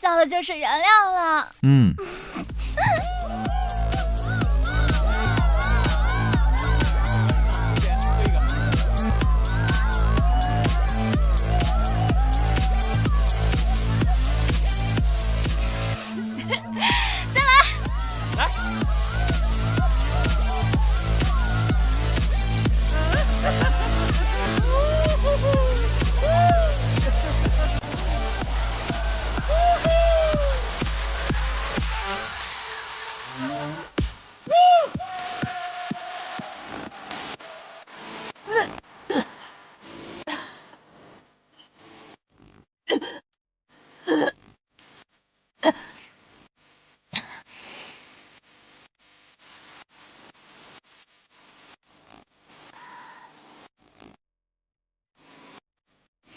笑了就是原谅了。嗯。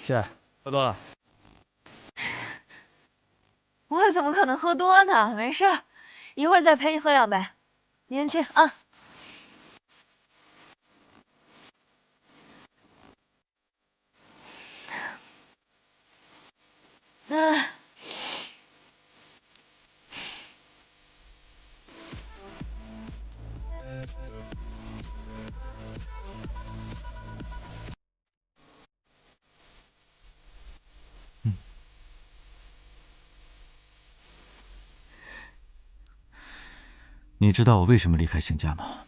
是，喝多了。我怎么可能喝多呢？没事，一会儿再陪你喝两杯。你先去啊。嗯。你知道我为什么离开邢家吗？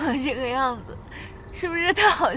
我这个样子，是不是特好笑？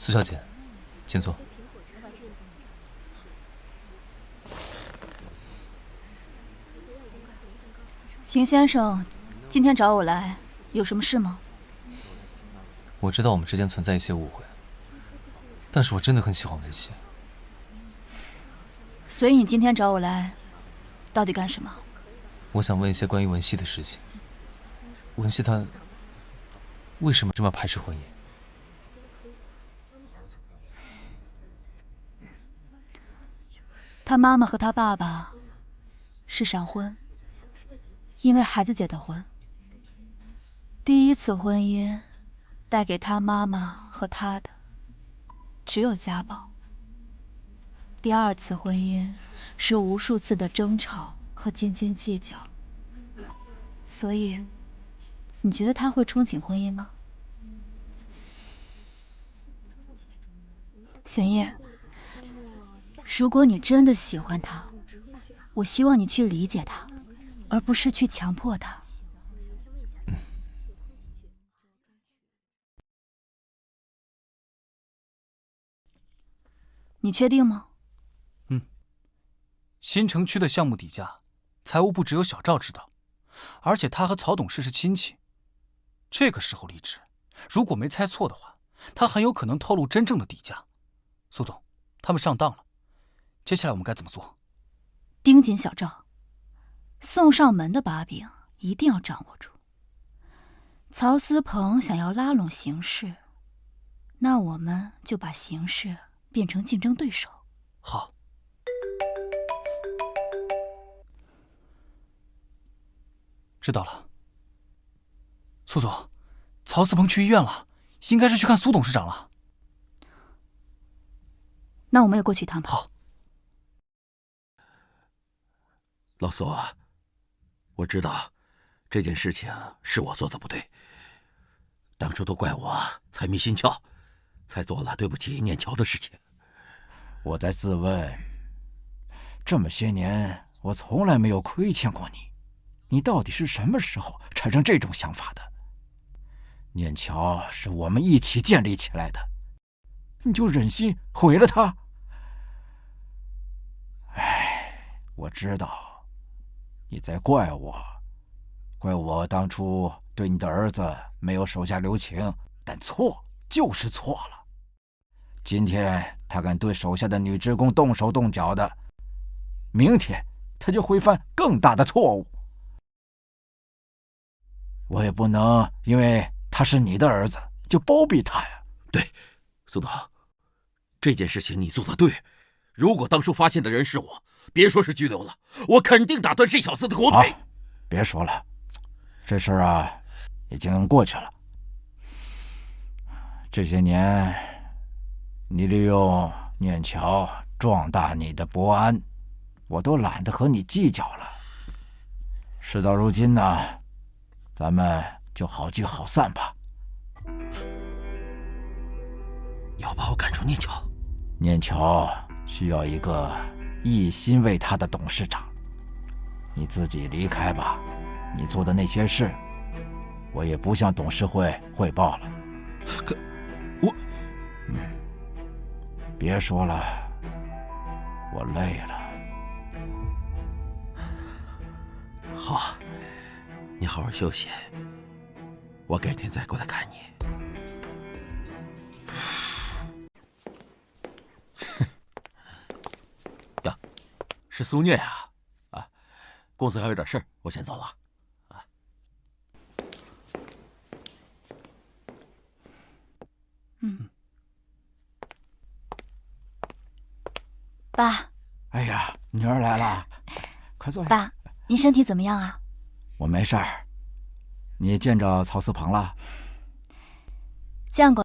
苏小姐，请坐。邢先生，今天找我来，有什么事吗？我知道我们之间存在一些误会，但是我真的很喜欢文熙。所以你今天找我来，到底干什么？我想问一些关于文熙的事情。文熙她为什么这么排斥婚姻？他妈妈和他爸爸是闪婚，因为孩子结的婚。第一次婚姻带给他妈妈和他的只有家暴。第二次婚姻是无数次的争吵和斤斤计较。所以，你觉得他会憧憬婚姻吗？玄烨，如果你真的喜欢他，我希望你去理解他，而不是去强迫他。你确定吗？新城区的项目底价，财务部只有小赵知道，而且他和曹董事是亲戚。这个时候离职，如果没猜错的话，他很有可能透露真正的底价。苏总，他们上当了，接下来我们该怎么做？盯紧小赵，送上门的把柄一定要掌握住。曹思鹏想要拉拢邢氏，那我们就把邢氏变成竞争对手。好。知道了。苏总，曹思鹏去医院了，应该是去看苏董事长了。那我们也过去一趟吧。好。老苏啊，我知道这件事情是我做的不对，当初都怪我财迷心窍，才做了对不起念乔的事情。我在自问，这么些年我从来没有亏欠过你，你到底是什么时候产生这种想法的？念乔是我们一起建立起来的，你就忍心毁了它？哎，我知道你在怪我，怪我当初对你的儿子没有手下留情，但错就是错了。今天他敢对手下的女职工动手动脚的，明天他就会犯更大的错误。我也不能因为他是你的儿子就包庇他呀。对，苏董，这件事情你做的对。如果当初发现的人是我，别说是拘留了，我肯定打断这小子的狗腿。别说了，这事儿啊已经过去了。这些年你利用念乔壮大你的博安，我都懒得和你计较了。事到如今呢，咱们就好聚好散吧。你要把我赶出念乔？念乔需要一个一心为他的董事长，你自己离开吧。你做的那些事，我也不向董事会汇报了。可我……别说了，我累了。好，你好好休息，我改天再过来看你。呀，是苏念啊！啊，公司还有点事儿，我先走了。啊，爸。哎呀，女儿来了，快坐下。爸，您身体怎么样啊？我没事儿。你见着曹思鹏了？见过。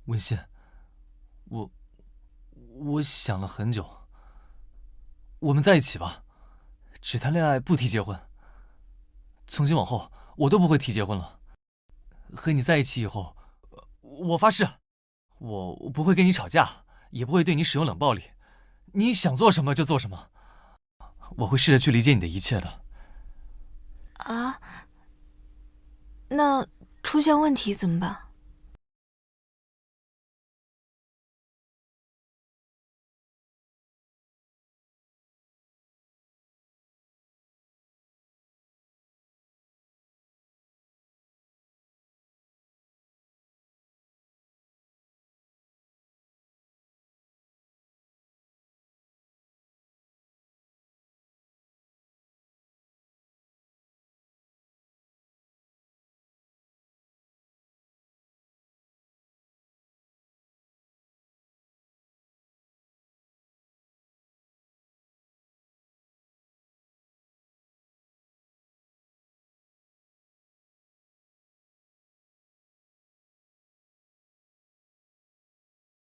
文心，我想了很久，我们在一起吧，只谈恋爱不提结婚。从今往后，我都不会提结婚了。和你在一起以后，我发誓，我不会跟你吵架，也不会对你使用冷暴力。你想做什么就做什么，我会试着去理解你的一切的。啊？那出现问题怎么办？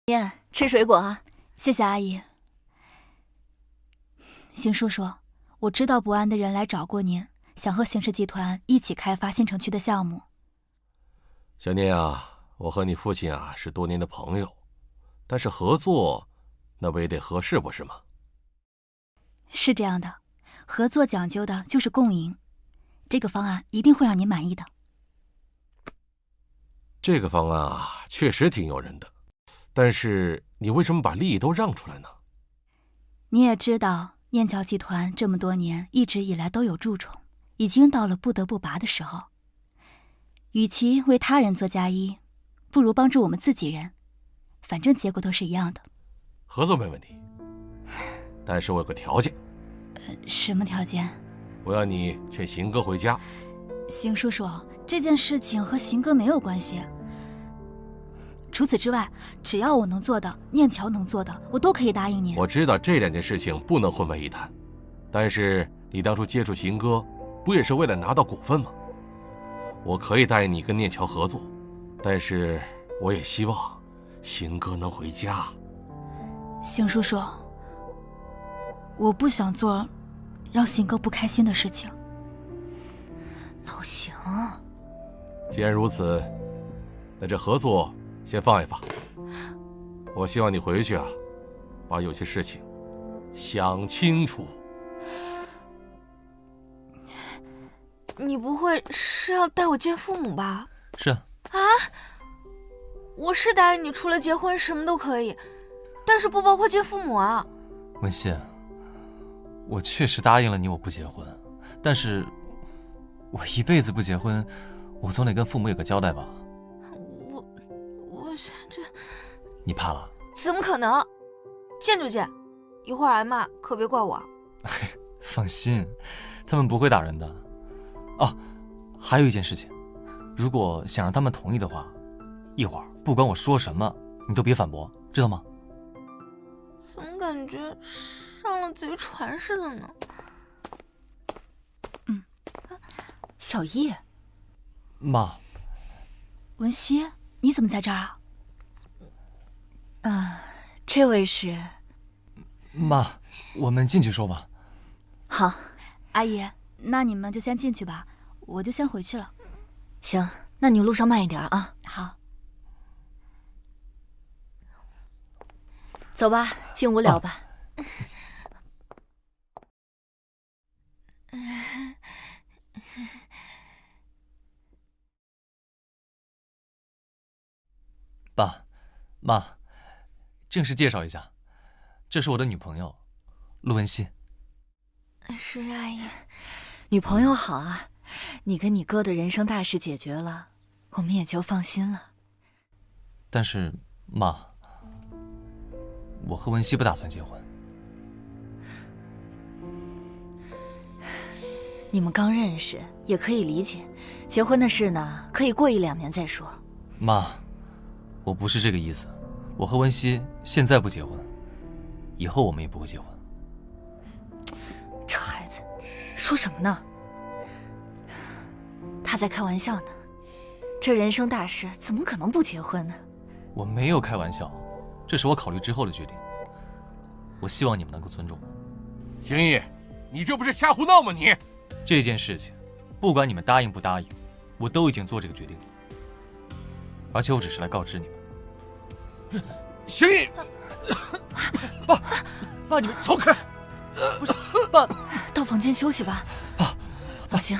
燕，吃水果啊！谢谢阿姨。邢叔叔，我知道不安的人来找过您，想和邢氏集团一起开发新城区的项目。小念啊，我和你父亲啊是多年的朋友，但是合作，那不也得合适不是吗？是这样的，合作讲究的就是共赢，这个方案一定会让您满意的。这个方案啊，确实挺诱人的。但是你为什么把利益都让出来呢？你也知道，念桥集团这么多年一直以来都有蛀虫，已经到了不得不拔的时候。与其为他人做嫁衣，不如帮助我们自己人，反正结果都是一样的。合作没问题，但是我有个条件。什么条件？我要你劝邢哥回家。邢叔叔，这件事情和邢哥没有关系。除此之外，只要我能做的，念桥能做的，我都可以答应您。我知道这两件事情不能混为一谈，但是你当初接触邢哥，不也是为了拿到股份吗？我可以答应你跟念桥合作，但是我也希望邢哥能回家。邢叔叔，我不想做让邢哥不开心的事情。老邢，既然如此，那这合作先放一放。我希望你回去啊，把有些事情想清楚。你不会是要带我见父母吧？是啊。啊？我是答应你，除了结婚什么都可以，但是不包括见父母啊。文心，我确实答应了你我不结婚，但是我一辈子不结婚，我总得跟父母有个交代吧。我这……你怕了？怎么可能？见就见，一会儿挨骂可别怪我。放心，他们不会打人的。哦，还有一件事情，如果想让他们同意的话，一会儿不管我说什么，你都别反驳，知道吗？怎么感觉上了贼船似的呢？小易，妈。文熙，你怎么在这儿啊？这位是……妈，我们进去说吧。好，阿姨，那你们就先进去吧，我就先回去了。行，那你路上慢一点啊。好，走吧，进屋聊吧。爸妈，正式介绍一下，这是我的女朋友陆文熙。是阿姨。女朋友好啊，你跟你哥的人生大事解决了，我们也就放心了。但是妈，我和文熙不打算结婚。你们刚认识也可以理解，结婚的事呢，可以过1-2年再说。妈，我不是这个意思，我和文熙现在不结婚，以后我们也不会结婚。这孩子说什么呢？他在开玩笑呢，这人生大事怎么可能不结婚呢？我没有开玩笑，这是我考虑之后的决定。我希望你们能够尊重我。邢毅，你这不是瞎胡闹吗？你这件事情，不管你们答应不答应，我都已经做这个决定了，而且我只是来告知你们。邢毅，爸，你们走开！不是，爸，到房间休息吧。爸，老邢，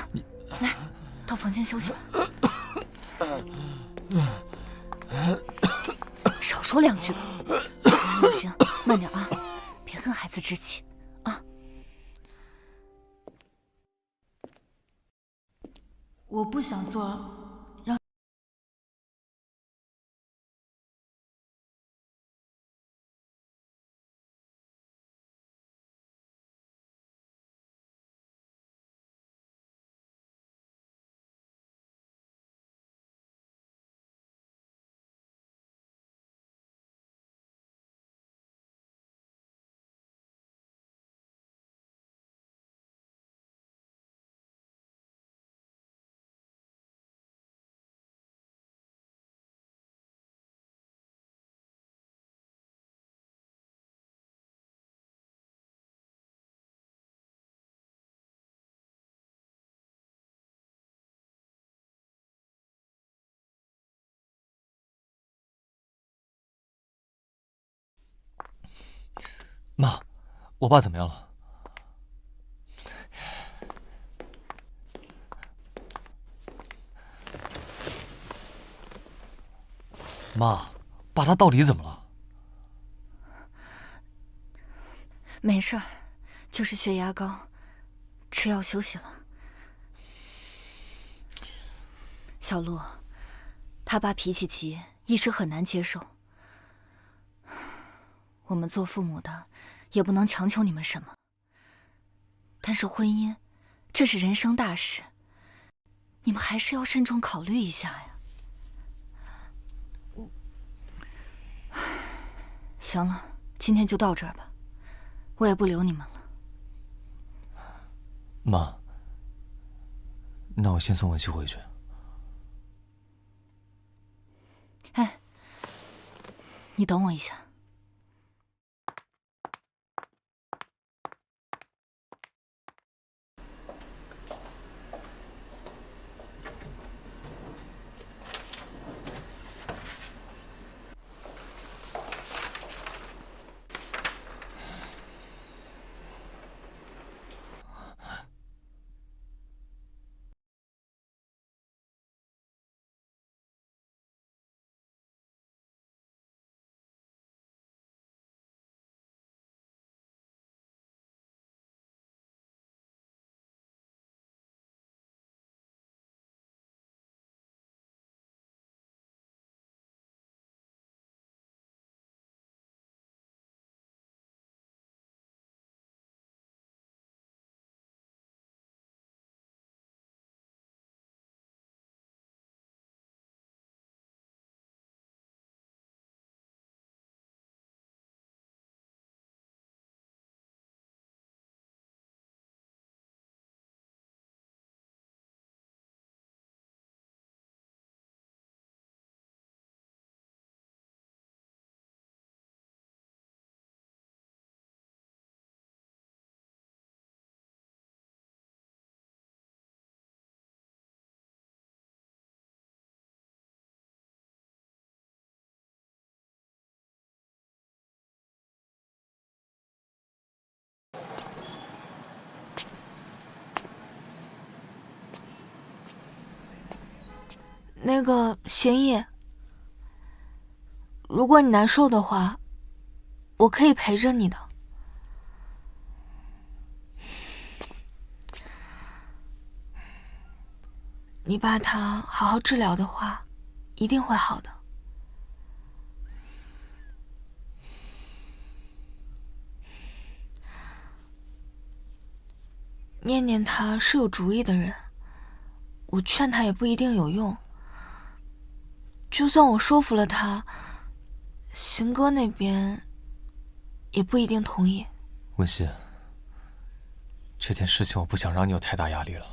来，到房间休息吧。少说两句吧。老邢，慢点啊，别跟孩子置气啊。我不想做让。妈，我爸怎么样了？妈，爸他到底怎么了？没事儿，就是血压高，吃药休息了。小陆，他爸脾气急，一时很难接受。我们做父母的，也不能强求你们什么。但是婚姻，这是人生大事，你们还是要慎重考虑一下呀。行了，今天就到这儿吧，我也不留你们了。妈，那我先送文熙回去。哎，你等我一下。那个邢毅，如果你难受的话，我可以陪着你的。你把他好好治疗的话，一定会好的。念念他是有主意的人，我劝他也不一定有用。就算我说服了他，邢哥那边也不一定同意。文熙，这件事情我不想让你有太大压力了。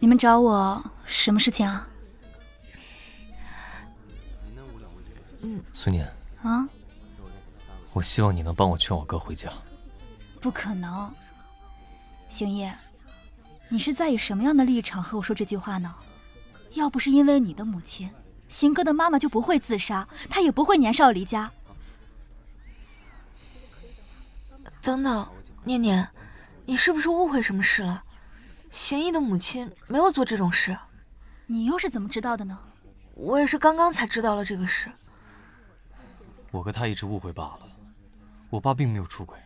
你们找我什么事情啊？苏念啊？我希望你能帮我劝我哥回家。不可能。邢烨，你是在以什么样的立场和我说这句话呢？要不是因为你的母亲，邢哥的妈妈就不会自杀，他也不会年少离家。等等，念念，你是不是误会什么事了？邢毅的母亲没有做这种事。你又是怎么知道的呢？我也是刚刚才知道了这个事。我和他一直误会罢了。我爸并没有出轨，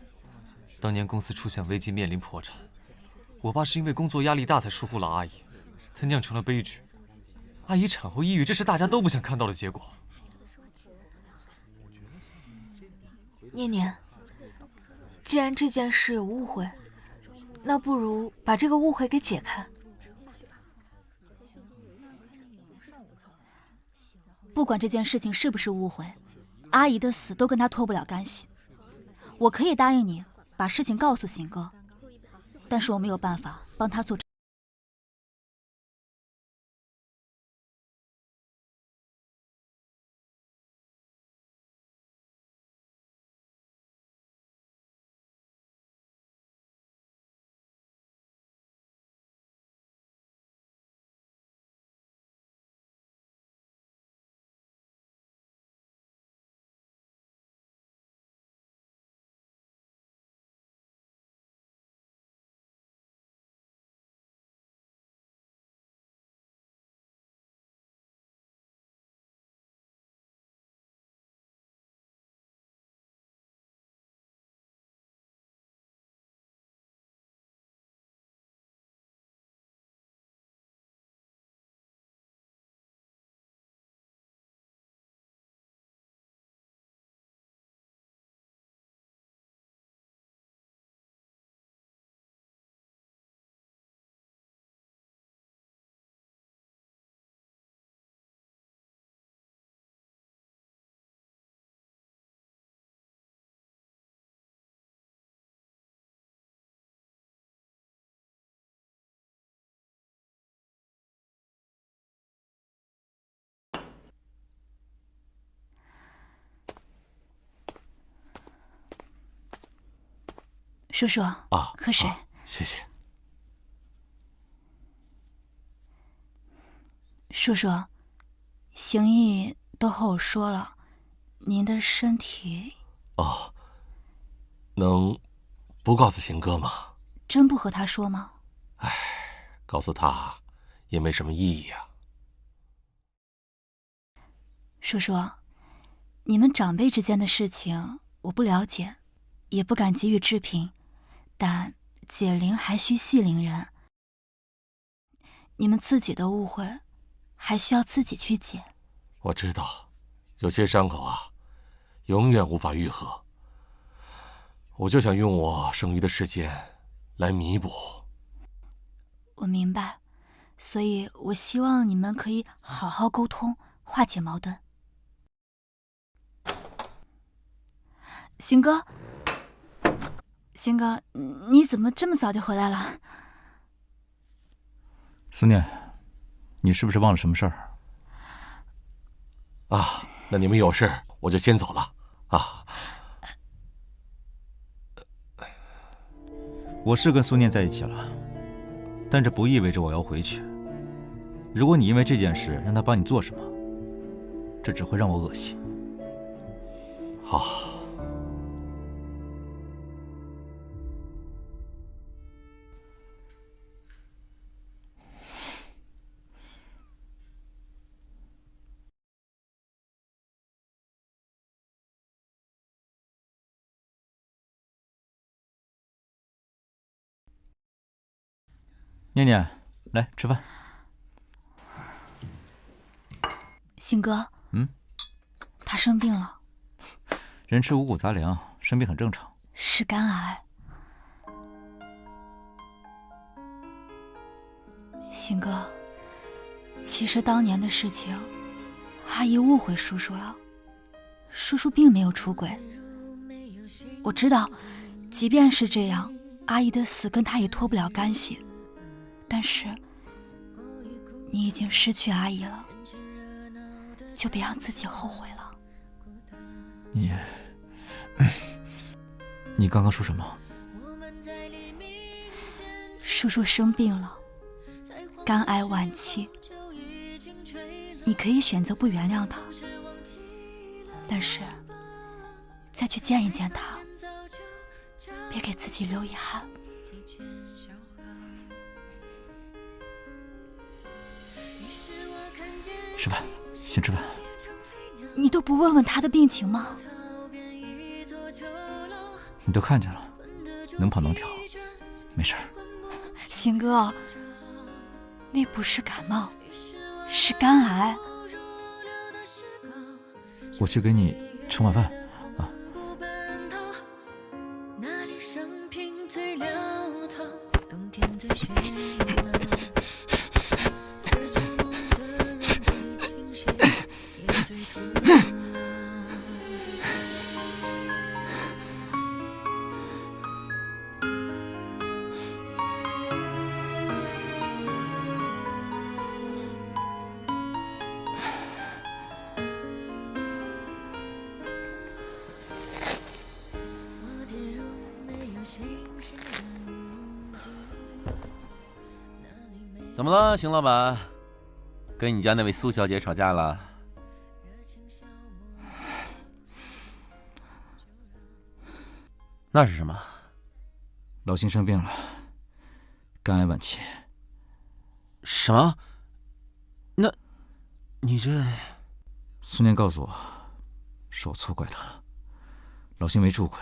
当年公司出现危机面临破产，我爸是因为工作压力大才疏忽了阿姨，才酿成了悲剧。阿姨产后抑郁，这是大家都不想看到的结果。念念，既然这件事有误会，那不如把这个误会给解开。不管这件事情是不是误会，阿姨的死都跟她脱不了干系。我可以答应你把事情告诉邢哥，但是我没有办法帮他做。叔叔啊，喝水。谢谢。叔叔，邢毅都和我说了，您的身体……哦，能不告诉邢哥吗？真不和他说吗？唉，告诉他也没什么意义啊。叔叔，你们长辈之间的事情我不了解，也不敢给予置评，但解铃还需系铃人。你们自己的误会，还需要自己去解。我知道，有些伤口啊，永远无法愈合。我就想用我剩余的时间来弥补。我明白，所以我希望你们可以好好沟通，化解矛盾。邢哥，邢哥，你怎么这么早就回来了？苏念，你是不是忘了什么事儿？啊，那你们有事，我就先走了啊。我是跟苏念在一起了，但这不意味着我要回去。如果你因为这件事让他帮你做什么，这只会让我恶心。好。念念，来吃饭。邢哥，他生病了。人吃五谷杂粮，生病很正常。是肝癌。邢哥，其实当年的事情，阿姨误会叔叔了。叔叔并没有出轨。我知道，即便是这样，阿姨的死跟他也脱不了干系。但是，你已经失去阿姨了，就别让自己后悔了。你刚刚说什么？叔叔生病了，肝癌晚期。你可以选择不原谅他，但是再去见一见他，别给自己留遗憾。吃饭，先吃饭。你都不问问他的病情吗？你都看见了，能跑能跳，没事儿。邢哥，那不是感冒，是肝癌。我去给你盛晚饭啊。怎么了，邢老板？跟你家那位苏小姐吵架了？那是什么？老邢生病了，肝癌晚期。什么？那，你这……苏念告诉我，是我错怪他了。老邢没出轨，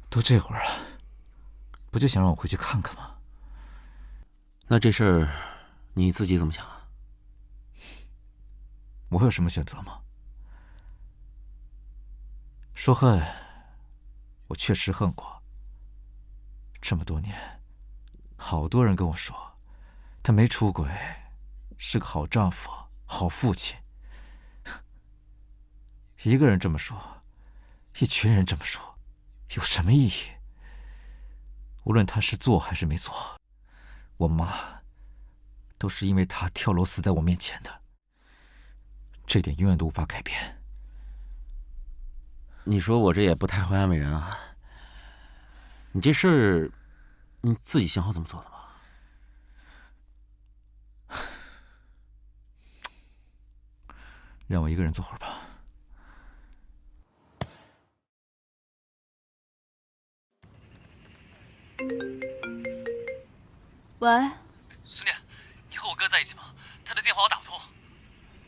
都这会儿了，不就想让我回去看看吗？那这事儿你自己怎么想啊？我有什么选择吗？说恨，我确实恨过。这么多年，好多人跟我说，他没出轨，是个好丈夫、好父亲。一个人这么说，一群人这么说，有什么意义？无论他是做还是没做，我妈都是因为他跳楼死在我面前的，这点永远都无法改变。你说我这也不太会安慰人啊。你这事儿，你自己想好怎么做了吗？让我一个人坐会儿吧。喂，苏念，你和我哥在一起吗？他的电话我打不通。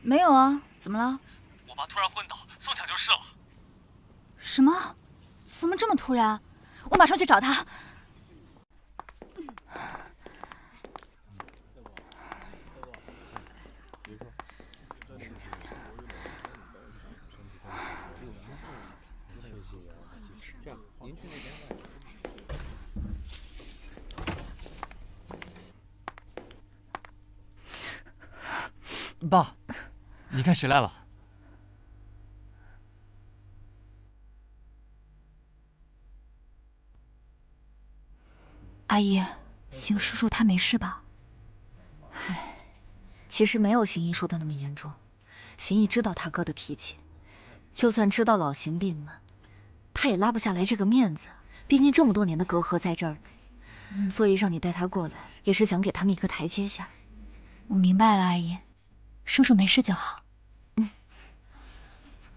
没有啊，怎么了？我爸突然昏倒，送抢救室了。什么？怎么这么突然？我马上去找他。爸，你看谁来了？阿姨，邢叔叔他没事吧？唉，其实没有邢姨说的那么严重。邢姨知道他哥的脾气，就算知道老邢病了，他也拉不下来这个面子。毕竟这么多年的隔阂在这儿呢。所以让你带他过来，也是想给他们一个台阶下。我明白了，阿姨，叔叔没事就好。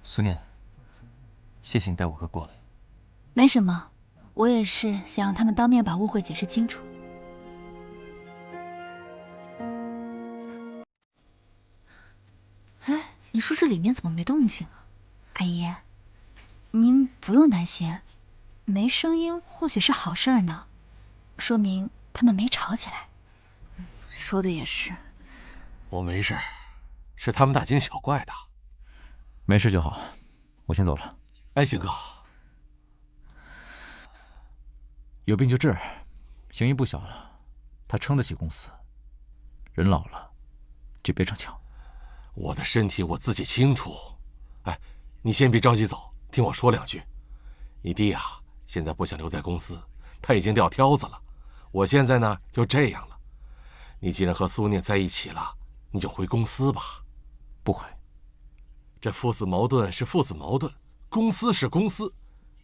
苏念，谢谢你带我哥过来。没什么，我也是想让他们当面把误会解释清楚。哎，你说这里面怎么没动静啊？阿姨，您不用担心，没声音或许是好事呢，说明他们没吵起来。说的也是。我没事，是他们大惊小怪的。没事就好，我先走了。哎，邢哥，有病就治，邢姨不小了，她撑得起公司。人老了，就别逞强。我的身体我自己清楚。哎，你先别着急走，听我说两句。你弟啊，现在不想留在公司，他已经撂挑子了。我现在呢就这样了，你既然和苏念在一起了，你就回公司吧。不回。这父子矛盾是父子矛盾，公司是公司，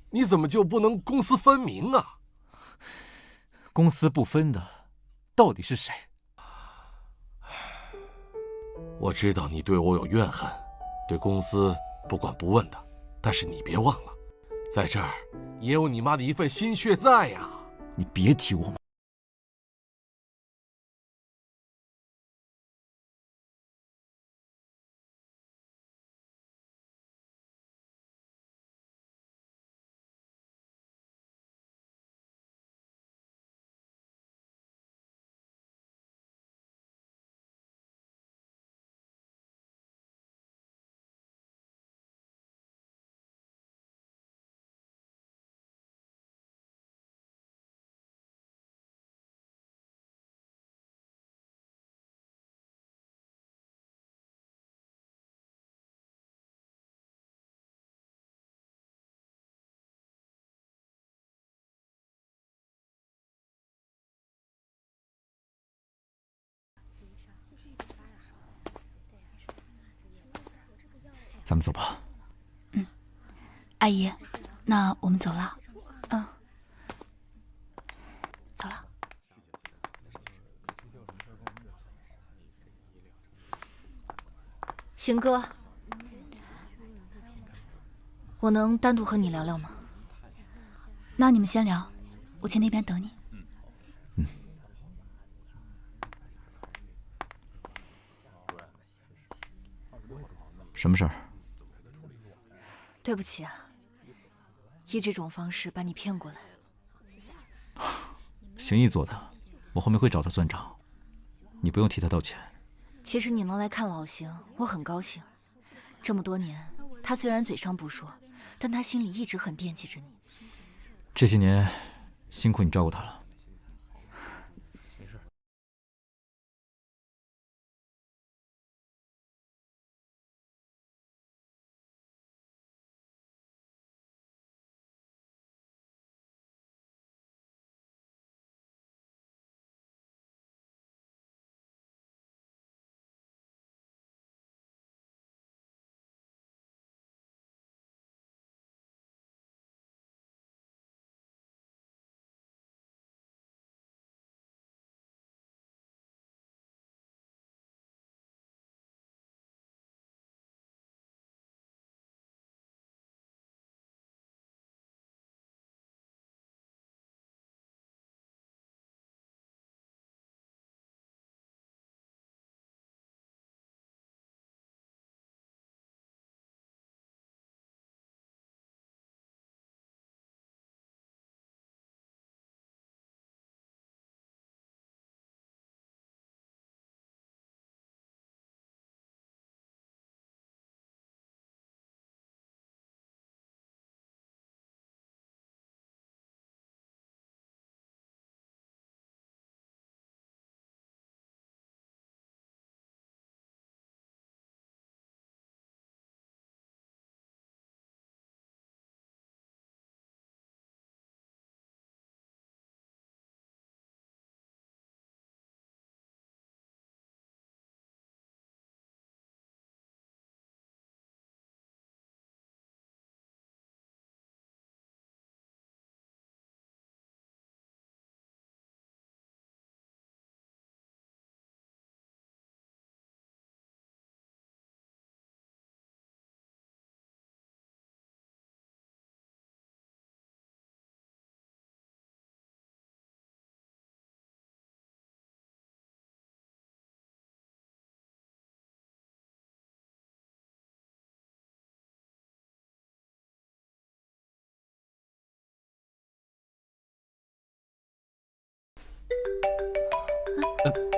你怎么就不能公私分明啊？公私不分的，到底是谁？我知道你对我有怨恨，对公司不管不问的，但是你别忘了，在这儿也有你妈的一份心血在呀。你别提我妈。咱们走吧。阿姨，那我们走了。走了。邢哥，我能单独和你聊聊吗？那你们先聊，我去那边等你。什么事儿？对不起啊，以这种方式把你骗过来。邢毅做的，我后面会找他算账，你不用替他道歉。其实你能来看老邢，我很高兴。这么多年，他虽然嘴上不说，但他心里一直很惦记着你。这些年，辛苦你照顾他了。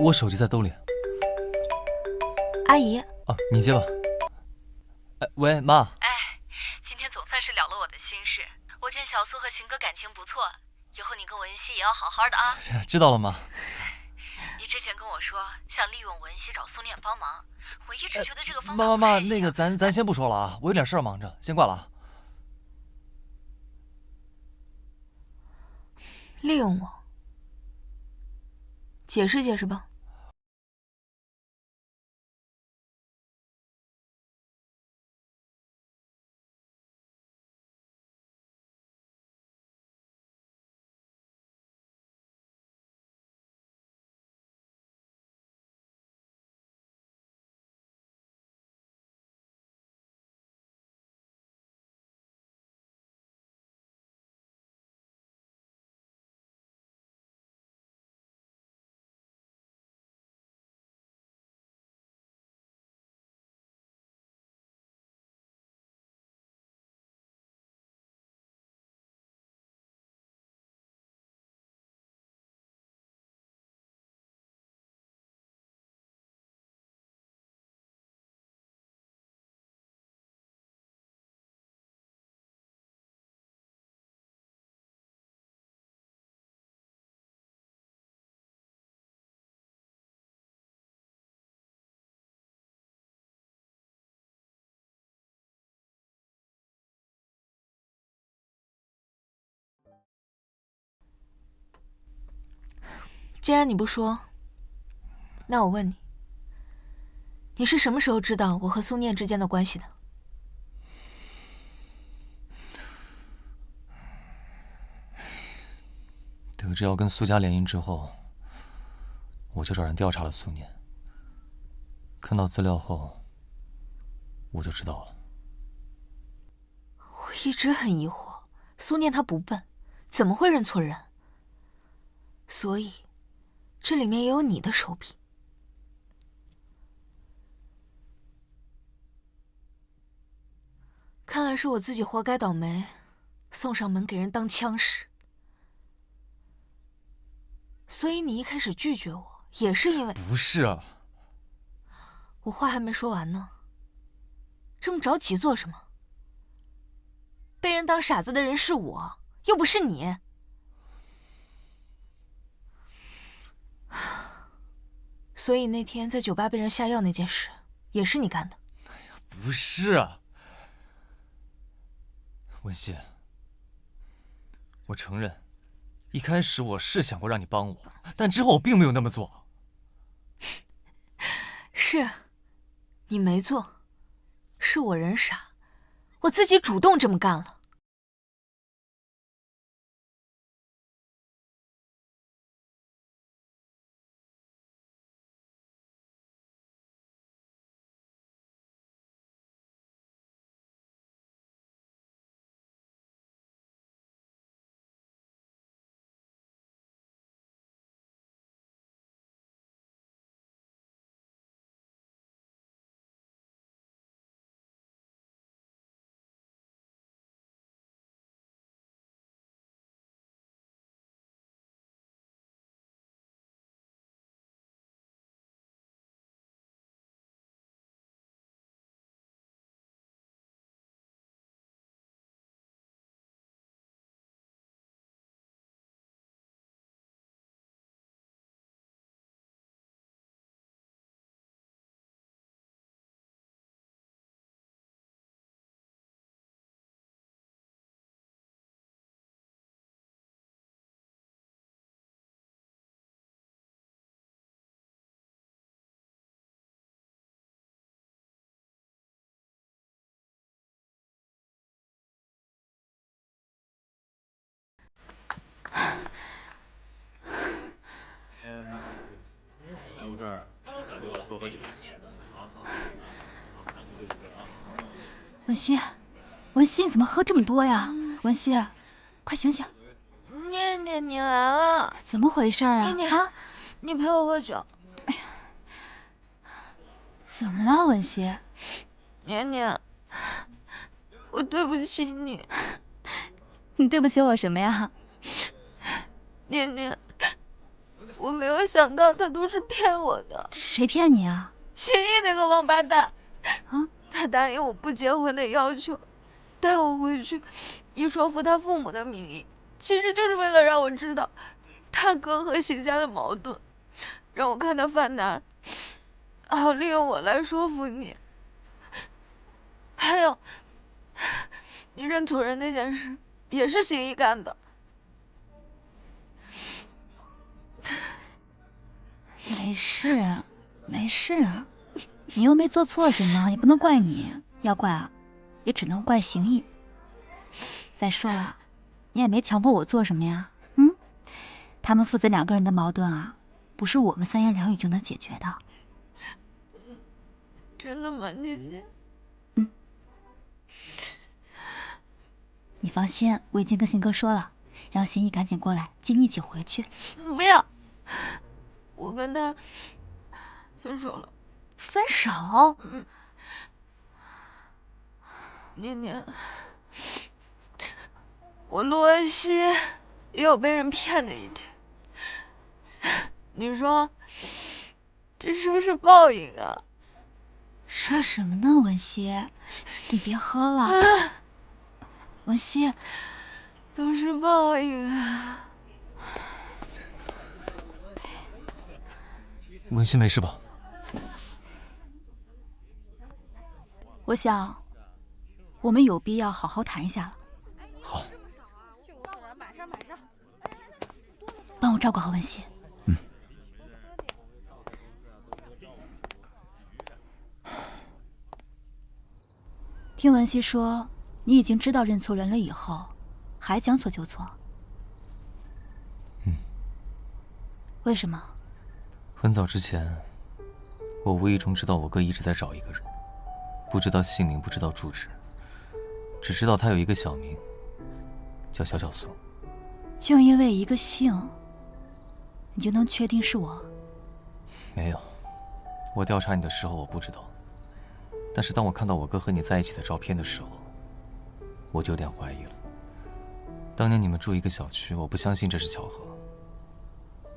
我手机在兜里。阿姨。哦，你接吧。喂，妈。今天总算是了了我的心事。我见小苏和邢哥感情不错，以后你跟文熙也要好好的啊。知道了，妈。你之前跟我说想利用文熙找苏念帮忙，我一直觉得这个方法妈，那个咱先不说了啊，我有点事儿忙着，先挂了啊。利用我？解释解释吧。既然你不说，那我问你，你是什么时候知道我和苏念之间的关系的？得知要跟苏家联姻之后，我就找人调查了苏念。看到资料后，我就知道了。我一直很疑惑，苏念她不笨，怎么会认错人？所以，这里面也有你的手笔。看来是我自己活该倒霉，送上门给人当枪使。所以你一开始拒绝我，也是因为……不是啊，我话还没说完呢。这么着急做什么？被人当傻子的人是我，又不是你。所以那天在酒吧被人下药那件事，也是你干的。不是啊，文熙，我承认，一开始我是想过让你帮我，但之后我并没有那么做。是，你没做，是我人傻，我自己主动这么干了。文熙，文熙，你怎么喝这么多呀？文熙，快醒醒！念念，你来了，怎么回事啊？念念，啊，你陪我喝酒。哎呀，怎么了，文熙？念念，我对不起你。你对不起我什么呀？念念，我没有想到他都是骗我的。谁骗你啊？秦毅那个王八蛋！啊！他答应我不结婚的要求，带我回去，以说服他父母的名义，其实就是为了让我知道他哥和邢家的矛盾，让我看他犯难，好利用我来说服你。还有，你认错人那件事也是邢毅干的。没事，没事，你又没做错什么，也不能怪你，要怪啊，也只能怪邢毅。再说了，你也没强迫我做什么呀，他们父子两个人的矛盾啊，不是我们三言两语就能解决的。真的吗，念念？你放心，我已经跟邢哥说了，让邢毅赶紧过来接你一起回去。不要，我跟他分手了。分手？念念，我陆文熙也有被人骗的一天。你说，这是不是报应啊？说什么呢，文熙？你别喝了。文熙，都是报应啊！文熙没事吧？我想，我们有必要好好谈一下了。好，帮我照顾好文熙。听文熙说，你已经知道认错人了以后，还将错就错。为什么？很早之前，我无意中知道我哥一直在找一个人，不知道姓名，不知道住址，只知道他有一个小名，叫小小苏。就因为一个姓，你就能确定是我？没有，我调查你的时候我不知道，但是当我看到我哥和你在一起的照片的时候，我就有点怀疑了。当年你们住一个小区，我不相信这是巧合。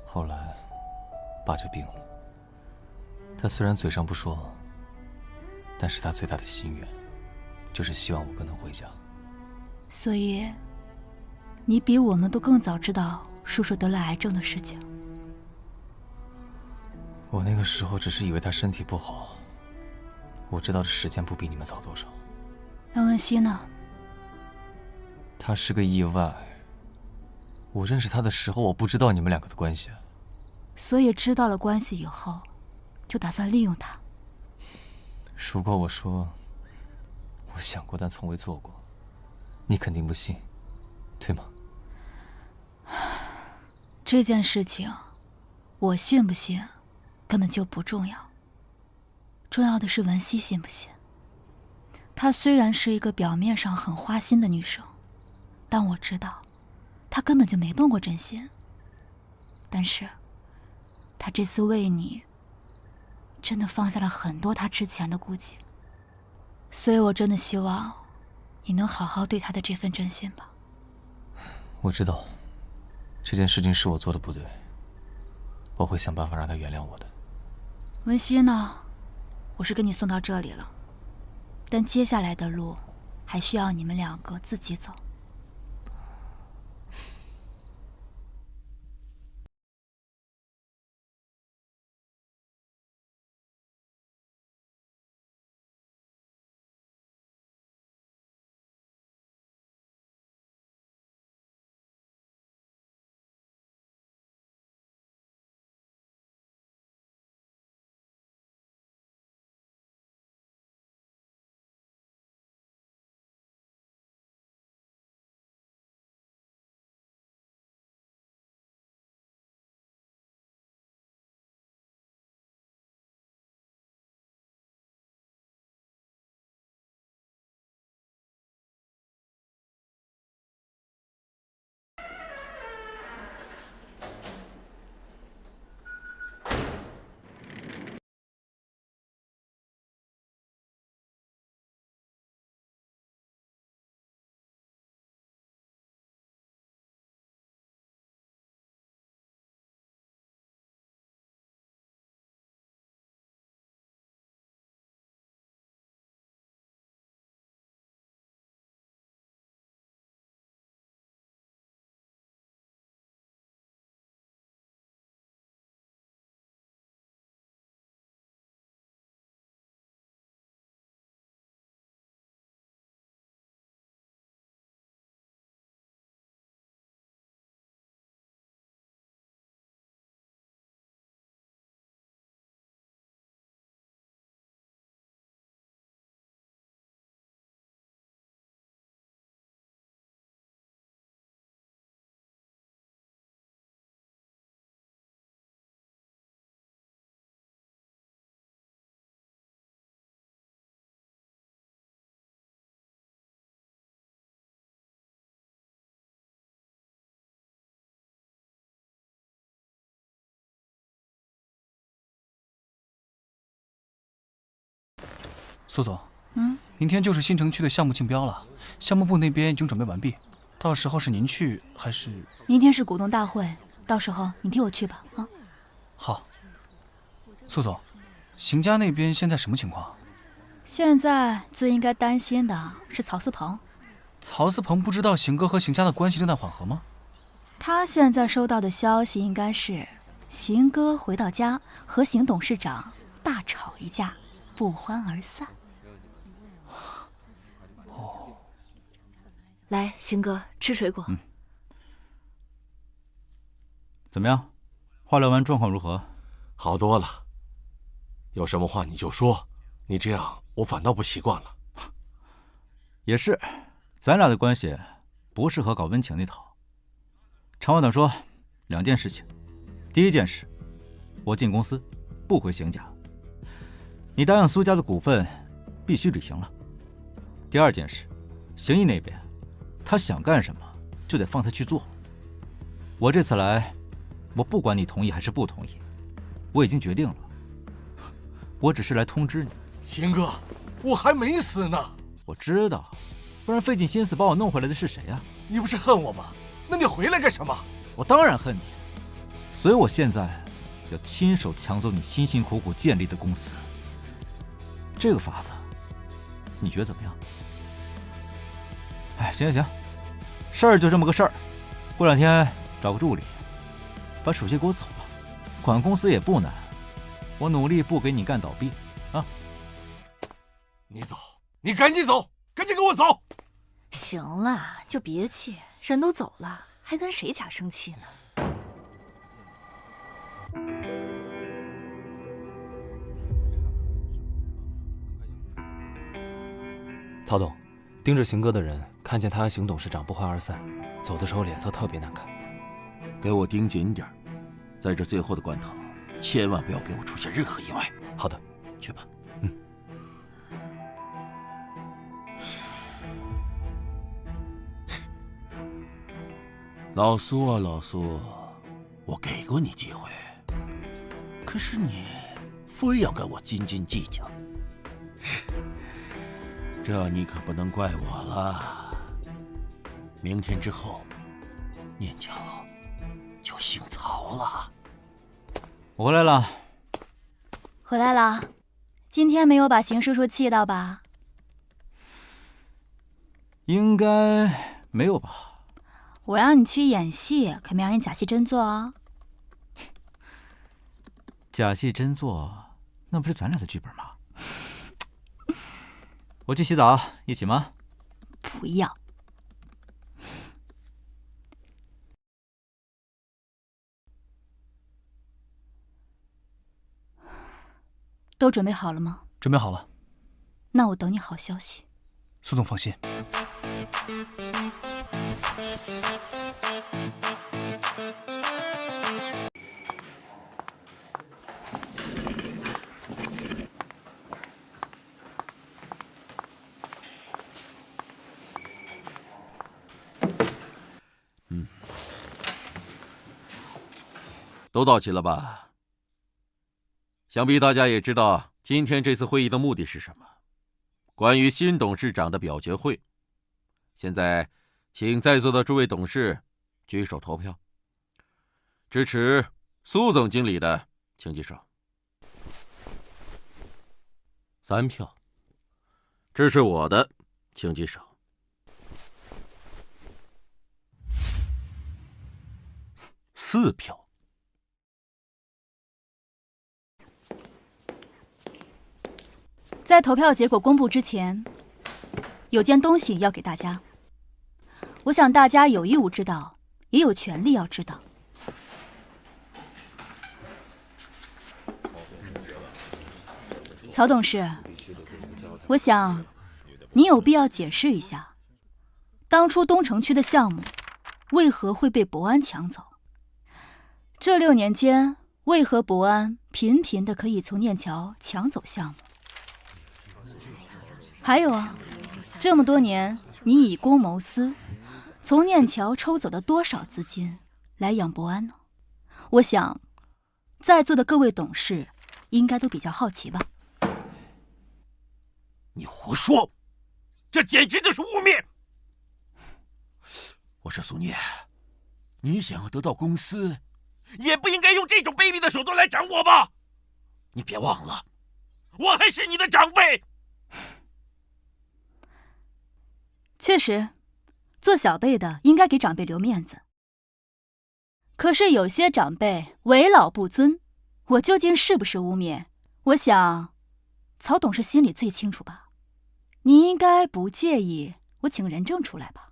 后来，爸就病了。他虽然嘴上不说，但是他最大的心愿，就是希望我哥能回家。所以，你比我们都更早知道叔叔得了癌症的事情。我那个时候只是以为他身体不好，我知道的时间不比你们早多少。那文熙呢？他是个意外。我认识他的时候，我不知道你们两个的关系。所以知道了关系以后，就打算利用他。如果我说我想过但从未做过，你肯定不信，对吗？这件事情，我信不信根本就不重要，重要的是文熙信不信。她虽然是一个表面上很花心的女生，但我知道她根本就没动过真心。但是她这次为你真的放下了很多她之前的顾忌，所以我真的希望你能好好对她的这份真心吧。我知道这件事情是我做的不对，我会想办法让她原谅我的。文熙呢，我是跟你送到这里了，但接下来的路还需要你们两个自己走。苏总，明天就是新城区的项目竞标了，项目部那边已经准备完毕，到时候是您去还是？明天是股东大会，到时候你替我去吧。啊，好。苏总，邢家那边现在什么情况？现在最应该担心的是曹思鹏。曹思鹏不知道邢哥和邢家的关系正在缓和吗？他现在收到的消息应该是，邢哥回到家和邢董事长大吵一架，不欢而散。哦，来，邢哥吃水果。怎么样？化疗完状况如何？好多了。有什么话你就说，你这样我反倒不习惯了。也是，咱俩的关系不适合搞温情那套。长话短说，2件事情。第一件事，我进公司不回邢家，你答应苏家的股份必须履行了。第二件事，邢毅那边，他想干什么就得放他去做。我这次来，我不管你同意还是不同意，我已经决定了。我只是来通知你。邢哥，我还没死呢。我知道，不然费尽心思把我弄回来的是谁啊？你不是恨我吗？那你回来干什么？我当然恨你，所以我现在要亲手抢走你辛辛苦苦建立的公司。这个法子，你觉得怎么样？哎，行行行，事儿就这么个事儿。过2天找个助理，把手续给我走了。管公司也不难，我努力不给你干倒闭啊。你走，你赶紧走，赶紧跟我走。行了，就别气，人都走了，还跟谁假生气呢？曹董，盯着邢哥的人看见他和邢董事长不欢而散，走的时候脸色特别难看。给我盯紧点，在这最后的关头，千万不要给我出现任何意外。好的，去吧。老苏啊，老苏，我给过你机会，可是你非要跟我斤斤计较，这你可不能怪我了。明天之后，念桥就姓曹了。我回来了。回来了，今天没有把邢叔叔气到吧？应该没有吧。我让你去演戏，可没让你假戏真做哦。假戏真做，那不是咱俩的剧本吗？我去洗澡，一起吗？不要。都准备好了吗？准备好了。那我等你好消息。苏总放心。都到齐了吧？想必大家也知道今天这次会议的目的是什么。关于新董事长的表决会，现在请在座的诸位董事举手投票。支持苏总经理的请举手。3票。支持我的请举手。4票。在投票结果公布之前，有件东西要给大家。我想大家有义务知道，也有权利要知道。曹董事，我想你有必要解释一下，当初东城区的项目为何会被博安抢走？这6年间，为何博安频频的可以从念桥抢走项目？还有啊，这么多年你以公谋私，从念桥抽走了多少资金来养博安呢？我想，在座的各位董事应该都比较好奇吧。你胡说，这简直就是污蔑！我说苏念，你想要得到公司，也不应该用这种卑鄙的手段来整我吧？你别忘了，我还是你的长辈。确实，做小辈的应该给长辈留面子。可是有些长辈为老不尊，我究竟是不是污蔑？我想，曹董事心里最清楚吧。你应该不介意我请人证出来吧？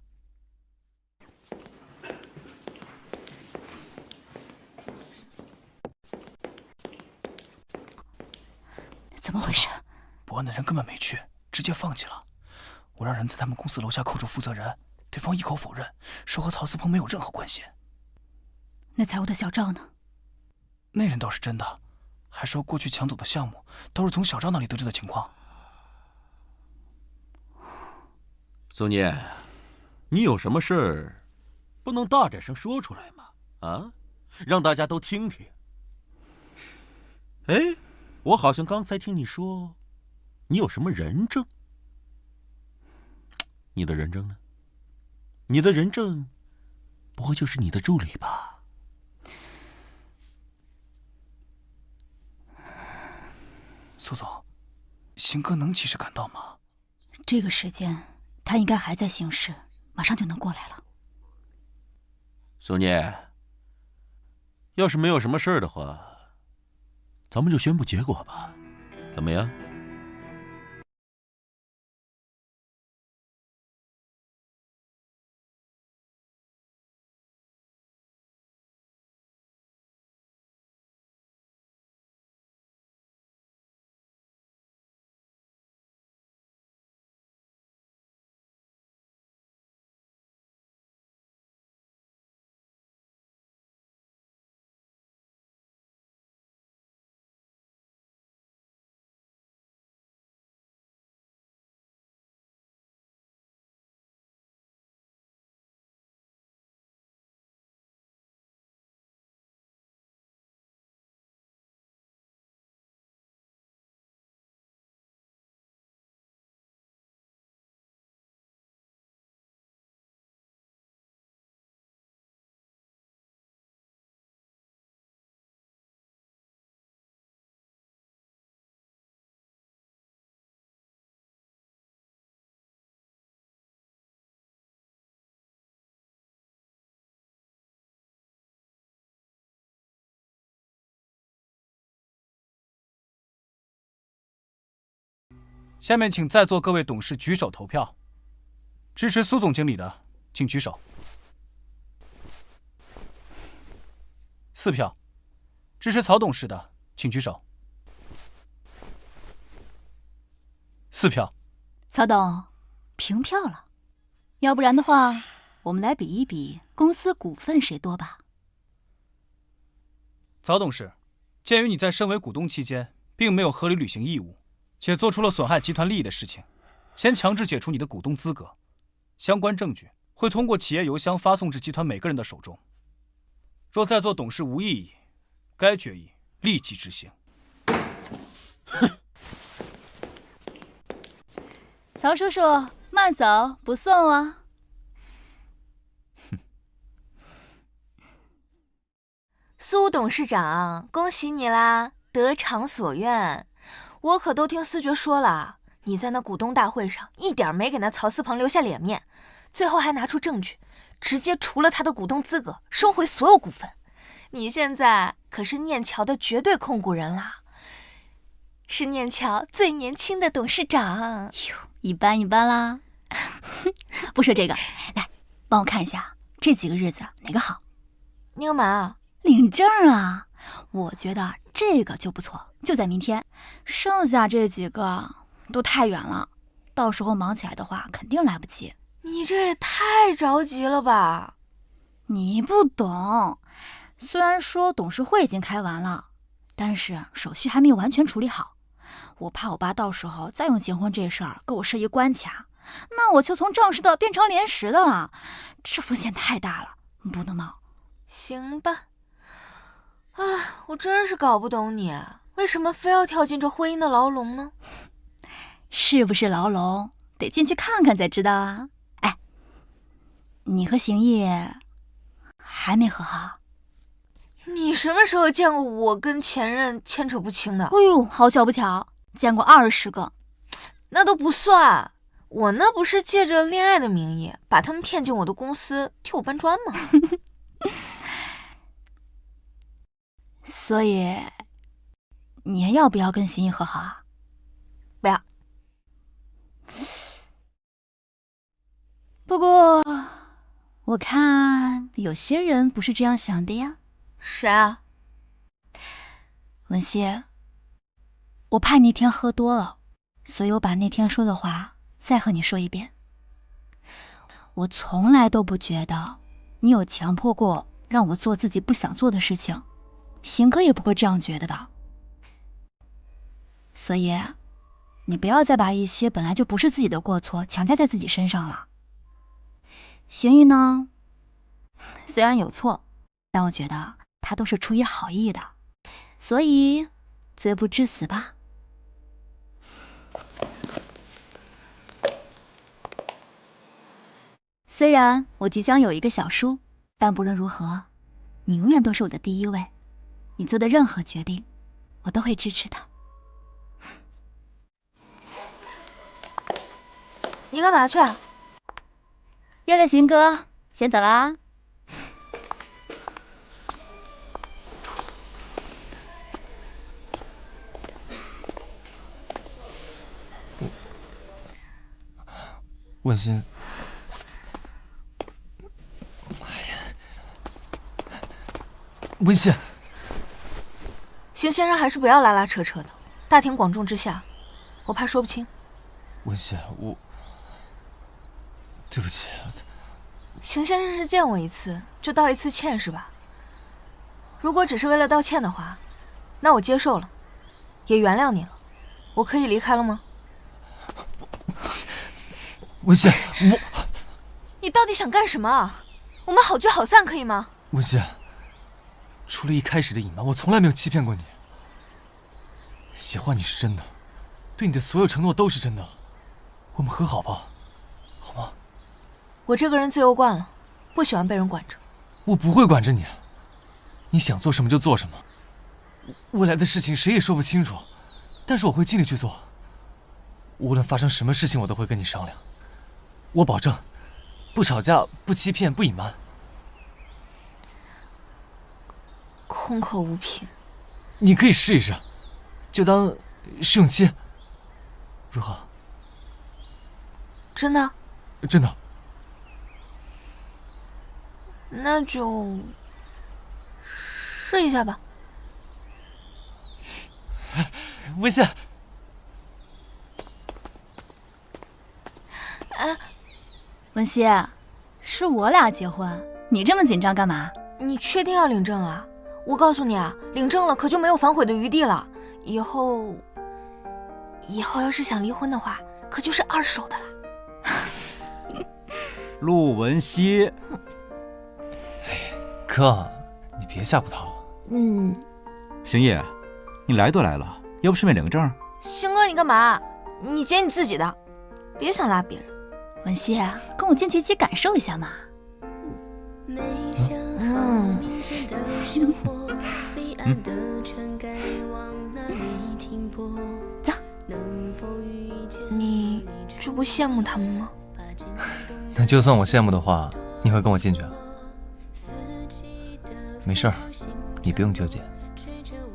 怎么回事？博安的人根本没去，直接放弃了。我让人在他们公司楼下扣住负责人，对方一口否认，说和曹思鹏没有任何关系。那财务的小赵呢？那人倒是真的，还说过去抢走的项目都是从小赵那里得知的情况。苏念，你有什么事儿，不能大点声说出来吗？啊，让大家都听听。哎，我好像刚才听你说，你有什么人证？你的人证呢？你的人证，不会就是你的助理吧？苏总，邢哥能及时赶到吗？这个时间他应该还在刑事，马上就能过来了。苏念，要是没有什么事儿的话，咱们就宣布结果吧，怎么样？下面请在座各位董事举手投票，支持苏总经理的请举手。4票，支持曹董事的请举手。4票，曹董，平票了。要不然的话，我们来比一比公司股份谁多吧。曹董事，鉴于你在身为股东期间并没有合理履行义务，且做出了损害集团利益的事情，先强制解除你的股东资格。相关证据会通过企业邮箱发送至集团每个人的手中。若在座董事无异议，该决议立即执行。曹叔叔，慢走，不送啊。苏董事长，恭喜你啦，得偿所愿。我可都听司爵说了，你在那股东大会上一点没给那曹思鹏留下脸面，最后还拿出证据，直接除了他的股东资格，收回所有股份。你现在可是念桥的绝对控股人啦，是念桥最年轻的董事长。哟，一般一般啦。不说这个，来帮我看一下这几个日子哪个好。你干嘛？领证啊！我觉得这个就不错，就在明天。剩下这几个都太远了，到时候忙起来的话，肯定来不及。你这也太着急了吧？你不懂，虽然说董事会已经开完了，但是手续还没有完全处理好。我怕我爸到时候再用结婚这事儿给我设一关卡，那我就从正式的变成临时的了，这风险太大了，不能冒。行吧。我真是搞不懂你，为什么非要跳进这婚姻的牢笼呢？是不是牢笼，得进去看看才知道啊。哎，你和邢毅还没和好？你什么时候见过我跟前任牵扯不清的？哎呦，好巧不巧，见过20个。那都不算，我那不是借着恋爱的名义把他们骗进我的公司替我搬砖吗？所以，你还要不要跟邢毅和好啊？不要。不过，我看有些人不是这样想的呀。谁啊？文熙，我怕那天喝多了，所以我把那天说的话再和你说一遍，我从来都不觉得你有强迫过让我做自己不想做的事情，邢哥也不会这样觉得的。所以，你不要再把一些本来就不是自己的过错强加在自己身上了。邢毅呢，虽然有错，但我觉得他都是出于好意的，所以罪不至死吧。虽然我即将有一个小叔，但不论如何，你永远都是我的第一位。你做的任何决定，我都会支持的。你干嘛去啊？约了邢哥，先走啦。文心，文心，邢先生还是不要拉拉扯扯的，大庭广众之下，我怕说不清。文心，我对不起。邢先生是见我一次就道一次歉是吧？如果只是为了道歉的话，那我接受了，也原谅你了。我可以离开了吗？文心，你到底想干什么啊？我们好聚好散可以吗？文心，除了一开始的隐瞒，我从来没有欺骗过你。喜欢你是真的，对你的所有承诺都是真的。我们和好吧，好吗？我这个人自由惯了，不喜欢被人管着。我不会管着你，你想做什么就做什么。未来的事情谁也说不清楚，但是我会尽力去做。无论发生什么事情，我都会跟你商量。我保证，不吵架，不欺骗，不隐瞒。空口无凭。你可以试一试，就当试用期，如何？真的？真的。那就试一下吧。文心，文熙，是我俩结婚，你这么紧张干嘛？你确定要领证啊？我告诉你啊，领证了可就没有反悔的余地了。以后要是想离婚的话，可就是二手的了。陆文熙，哥，你别吓唬他了。邢毅，你来都来了，要不顺便领个证？星哥，你干嘛？你捡你自己的，别想拉别人。文熙，跟我进去一起感受一下嘛。走。你就不羡慕他们吗？那就算我羡慕的话，你会跟我进去啊？没事儿，你不用纠结。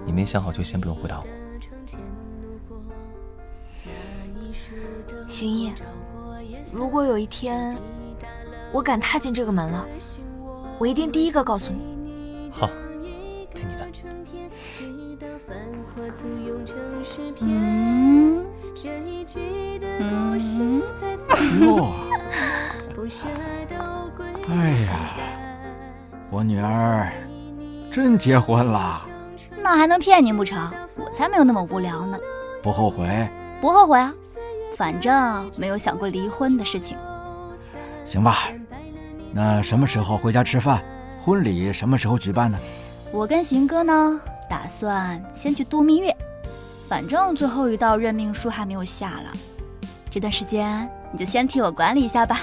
你没想好就先不用回答我。邢毅，如果有一天我敢踏进这个门了，我一定第一个告诉你。好，听你的。哟，哎呀，我女儿真结婚了。那还能骗您不成？我才没有那么无聊呢。不后悔？不后悔啊，反正没有想过离婚的事情。行吧，那什么时候回家吃饭？婚礼什么时候举办呢？我跟邢哥呢，打算先去度蜜月，反正最后一道任命书还没有下了。这段时间你就先替我管理一下吧。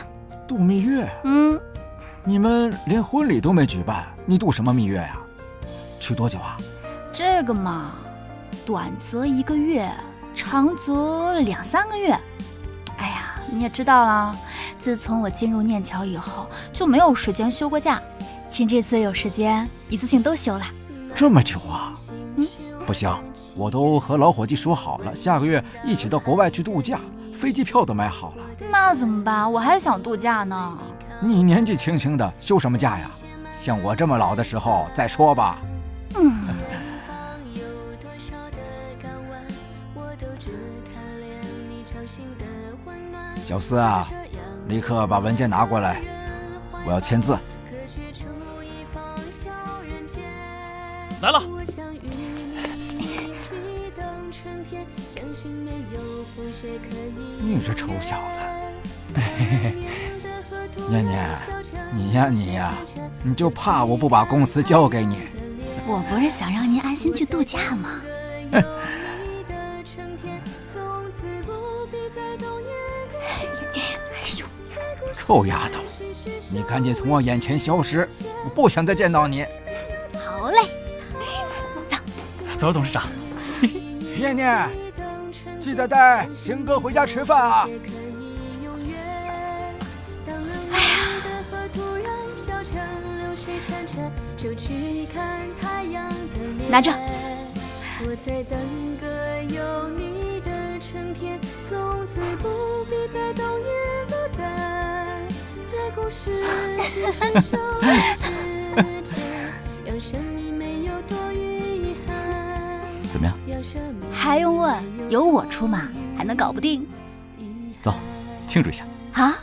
度蜜月？你们连婚礼都没举办，你度什么蜜月呀？去多久啊？这个嘛，短则1个月，长则2、3个月。哎呀，你也知道啦，自从我进入念桥以后，就没有时间休过假，趁这次有时间，一次性都休了。这么久啊？不行，我都和老伙计说好了，下个月一起到国外去度假，飞机票都买好了。那怎么办？我还想度假呢。你年纪轻轻的，休什么假呀？像我这么老的时候再说吧。行小厮啊，立刻把文件拿过来，我要签字。来了。你这臭小子！念念，你呀，你就怕我不把公司交给你？我不是想让您安心去度假吗？臭丫头，你赶紧从我眼前消失，我不想再见到你。好嘞，走了，董事长。念念，记得带邢哥回家吃饭啊！拿着。我在等个有你的春天，从此不必再等一个等，在故事里伸手之前，让生命没有多余遗憾。怎么样？还用问？有我出马，还能搞不定？走，庆祝一下。啊！